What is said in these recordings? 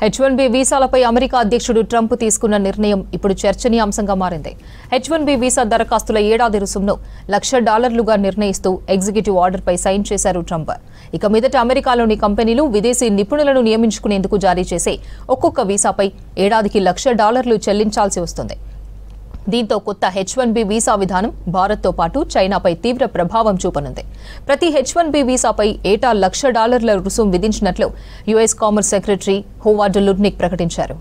H1B వీసాలపై America అధ్యక్షుడు Trump తీసుకున్న నిర్ణయం ఇప్పుడు చర్చనీయాంశంగా మారింది. H1B వీసా దరఖాస్తుల ఏడాది రుసుమును $1,00,000గా నిర్ణయిస్తూ ఎగ్జిక్యూటివ్ ఆర్డర్పై సైన్ చేశారు ట్రంప్. ఇక మీదట అమెరికాలోని కంపెనీలు విదేశీ నిపుణులను నియమించుకునేందుకు జారీ చేసే ఒక్కొక్క వీసాపై ఏడాదికి $1,00,000 చెల్లించాల్సి వస్తుంది. దీంతో కొత్త H1B వీసా విధానం భారత్తో పాటు చైనాపై తీవ్ర ప్రభావం చూపనుంది. ప్రతి H1B వీసాపై ఏటా $1,00,000 రుసుం విధించినట్లు US commerce secretary Howard Lutnick ప్రకటించారు.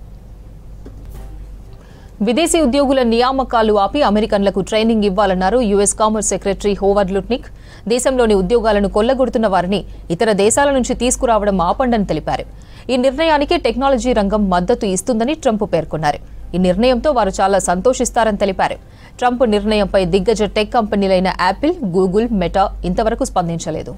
విదేశీ ఉద్యోగుల నియామకాలు ఆపి అమెరికన్లకు ట్రైనింగ్ ఇవ్వాలన్నారు US commerce secretary Howard Lutnick. దేశంలోని ఉద్యోగాలను కొల్లగొడుతున్న వారిని ఇతర దేశాల నుంచి తీసుకురావడం ఆపండని తెలిపారు. ఈ నిర్ణయానికి టెక్నాలజీ రంగం మద్దతు ఇస్తుందని ట్రంప్ పేర్కొన్నారు. ఈ నిర్ణయంతో వారు చాలా సంతోషిస్తారని తెలిపారు. ట్రంప్ నిర్ణయంపై దిగ్గజ టెక్ కంపెనీలైన యాపిల్, గూగుల్, మెటా ఇంతవరకు స్పందించలేదు.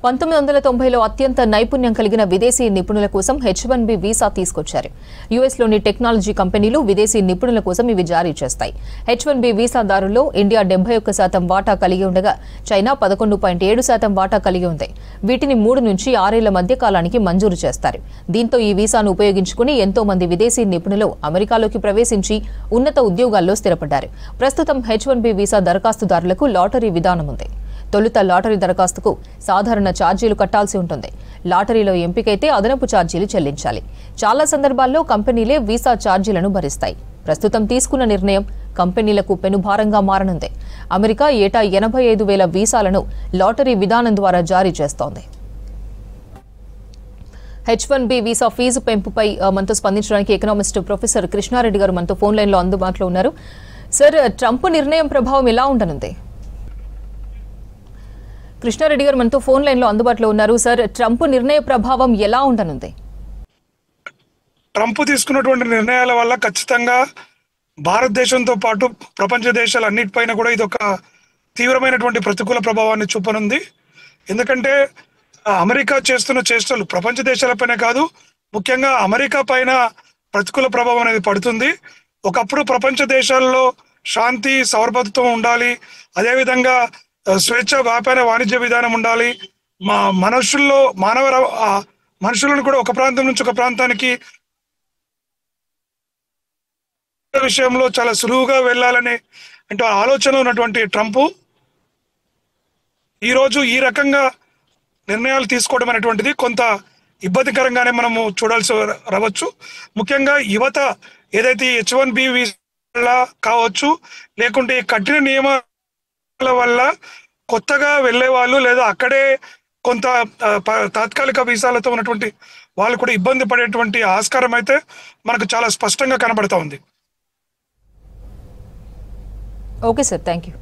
1990లో అత్యంత నైపుణ్యం కలిగిన విదేశీ నిపుణుల కోసం H1B వీసా తీసుకొచ్చారు. యుఎస్లోని టెక్నాలజీ కంపెనీలు విదేశీ నిపుణుల కోసం ఇవి జారీ చేస్తాయి. H1B వీసాదారుల్లో ఇండియా 71% వాటా కలిగి ఉండగా చైనా 11.7% వాటా కలిగి ఉంది. వీటిని 3 నుంచి 6 ఏళ్ల మధ్య కాలానికి మంజూరు చేస్తారు. దీంతో ఈ వీసాను ఉపయోగించుకుని ఎంతో మంది విదేశీ నిపుణులు అమెరికాలోకి ప్రవేశించి ఉన్నత ఉద్యోగాల్లో స్థిరపడ్డారు. ప్రస్తుతం H1B వీసా దరఖాస్తుదారులకు లాటరీ విధానం ఉంది. తొలుత లాటరీ దరఖాస్తుకు సాధారణ ఛార్జీలు కట్టాల్సి ఉంటుంది. లాటరీలో ఎంపికైతే అదనపు ఛార్జీలు చెల్లించాలి. చాలా సందర్భాల్లో కంపెనీలే వీసా ఛార్జీలను భరిస్తాయి. ప్రస్తుతం తీసుకున్న నిర్ణయం కంపెనీలకు పెనుభారంగా మారనుంది. అమెరికా ఏటా 85,000 వీసాలను లాటరీ విధానం ద్వారా జారీ చేస్తోంది. H1B వీసా ఫీజు పెంపుపై మనతో స్పందించడానికి ఎకనామిస్ట్ ప్రొఫెసర్ కృష్ణారెడ్డి గారు మనతో ఫోన్ లైన్లో అందుబాటులో ఉన్నారు. సార్, ట్రంప్ నిర్ణయం ప్రభావం ఎలా ఉండనుంది? కృష్ణారెడ్డి గారు మనతో ఫోన్ లైన్లో అందుబాటులో ఉన్నారు. సార్, ట్రంప్ నిర్ణయ ప్రభావం ఎలా ఉండనుంది? ట్రంప్ తీసుకున్నటువంటి నిర్ణయాల వల్ల ఖచ్చితంగా భారతదేశంతో పాటు ప్రపంచ దేశాలన్నిటిపైన కూడా ఇది ఒక తీవ్రమైనటువంటి ప్రతికూల ప్రభావాన్ని చూపనుంది. ఎందుకంటే అమెరికా చేస్తున్న చేష్టలు ప్రపంచ దేశాలపైనే కాదు, ముఖ్యంగా అమెరికా పైన ప్రతికూల ప్రభావం అనేది పడుతుంది. ఒకప్పుడు ప్రపంచ దేశాల్లో శాంతి, సౌరభద్రతం ఉండాలి, అదేవిధంగా స్వేచ్ఛ వ్యాపార వాణిజ్య విధానం ఉండాలి. మనుషులను కూడా ఒక ప్రాంతం నుంచి ఒక ప్రాంతానికి విషయంలో చాలా సులువుగా వెళ్ళాలనే ఆలోచన ఉన్నటువంటి ట్రంప్ ఈరోజు ఈ రకంగా నిర్ణయాలు తీసుకోవడం అనేటువంటిది కొంత ఇబ్బందికరంగానే మనము చూడాల్సి రావచ్చు. ముఖ్యంగా యువత ఏదైతే H1B వీసా కావచ్చు, లేకుంటే కఠిన నియమాల వల్ల కొత్తగా వెళ్లే వాళ్ళు లేదా అక్కడే కొంత తాత్కాలిక వీసాలతో ఉన్నటువంటి వాళ్ళు కూడా ఇబ్బంది పడేటువంటి ఆస్కారం అయితే మనకు చాలా స్పష్టంగా కనబడతా ఉంది. Okay sir, thank you.